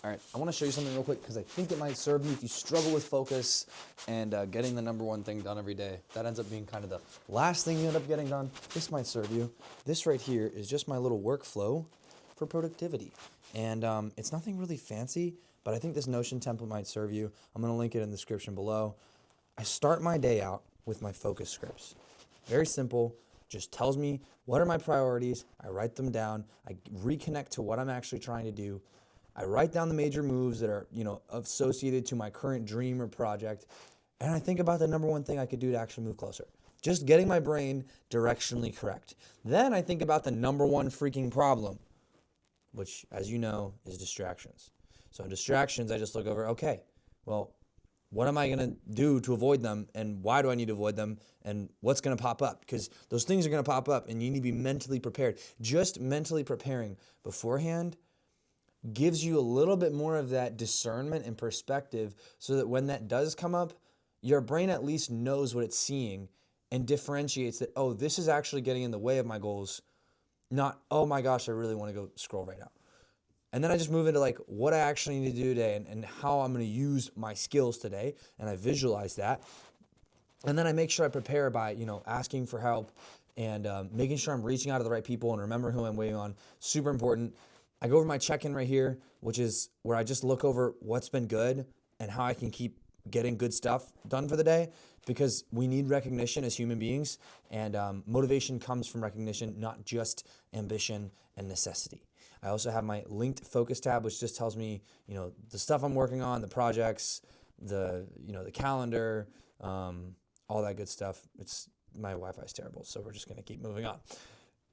All right, I want to show you something real quick because I think it might serve you if you struggle with focus and getting the number one thing done every day. That ends up being kind of the last thing you end up getting done. This might serve you. This right here is just my little workflow for productivity. And it's nothing really fancy, but I think this Notion template might serve you. I'm going to link it in the description below. I start my day out with my focus scripts. Very simple, just tells me what are my priorities. I write them down. I reconnect to what I'm actually trying to do. I write down the major moves that are, associated to my current dream or project. And I think about the number one thing I could do to actually move closer. Just getting my brain directionally correct. Then I think about the number one freaking problem, which, as you know, is distractions. So in distractions, I just look over, okay, well, what am I going to do to avoid them, and why do I need to avoid them, and what's going to pop up? Because those things are going to pop up, and you need to be mentally prepared. Just mentally preparing beforehand gives you a little bit more of that discernment and perspective so that when that does come up, your brain at least knows what it's seeing and differentiates that, oh, this is actually getting in the way of my goals, not, oh my gosh, I really want to go scroll right now. And then I just move into like what I actually need to do today and how I'm going to use my skills today. And I visualize that. And then I make sure I prepare by, asking for help and making sure I'm reaching out to the right people and remember who I'm waiting on. Super important. I go over my check-in right here, which is where I just look over what's been good and how I can keep getting good stuff done for the day, because we need recognition as human beings, and motivation comes from recognition, not just ambition and necessity. I also have my linked focus tab, which just tells me, the stuff I'm working on, the projects, the calendar, all that good stuff. My Wi-Fi is terrible, so we're just going to keep moving on.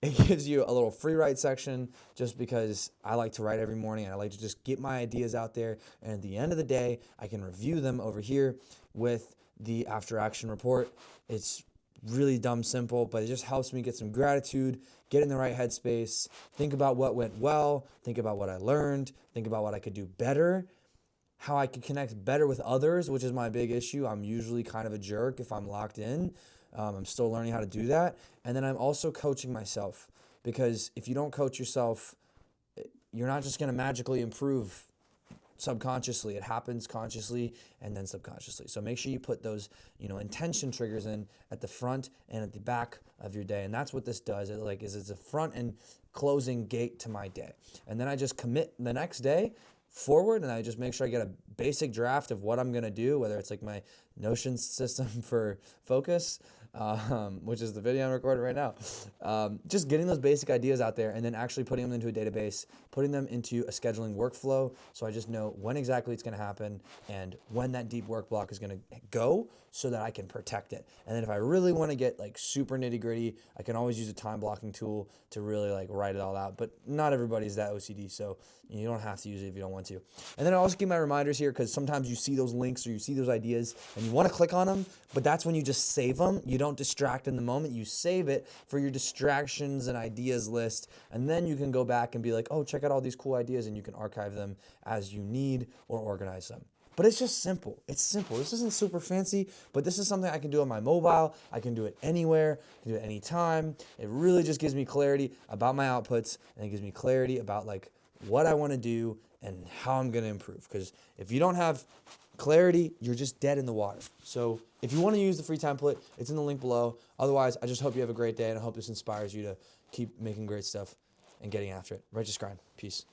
It gives you a little free write section just because I like to write every morning and I like to just get my ideas out there. And at the end of the day, I can review them over here with the after action report. It's really dumb simple, but it just helps me get some gratitude, get in the right headspace, think about what went well, think about what I learned, think about what I could do better, how I could connect better with others, which is my big issue. I'm usually kind of a jerk if I'm locked in. I'm still learning how to do that. And then I'm also coaching myself, because if you don't coach yourself, you're not just going to magically improve subconsciously. It happens consciously and then subconsciously. So make sure you put those, intention triggers in at the front and at the back of your day. And that's what this does. It's a front and closing gate to my day. And then I just commit the next day forward, and I just make sure I get a basic draft of what I'm going to do, whether it's like my Notion system for focus, which is the video I'm recording right now. Just getting those basic ideas out there and then actually putting them into a database, putting them into a scheduling workflow, so I just know when exactly it's going to happen and when that deep work block is going to go, so that I can protect it. And then if I really want to get like super nitty gritty, I can always use a time blocking tool to really like write it all out. But not everybody's that OCD, so you don't have to use it if you don't want to. And then I also keep my reminders here, because sometimes you see those links or you see those ideas and you want to click on them, but that's when you just save them. You don't distract in the moment. You save it for your distractions and ideas list, and then you can go back and be like, oh, check out all these cool ideas, and you can archive them as you need or organize them. But it's just simple. It's simple. This isn't super fancy, but this is something I can do on my mobile. I can do it anywhere. I can do it anytime. It really just gives me clarity about my outputs, and it gives me clarity about like what I want to do and how I'm going to improve. Because if you don't have clarity, you're just dead in the water. So if you want to use the free template, it's in the link below. Otherwise, I just hope you have a great day, and I hope this inspires you to keep making great stuff and getting after it. Righteous grind. Peace.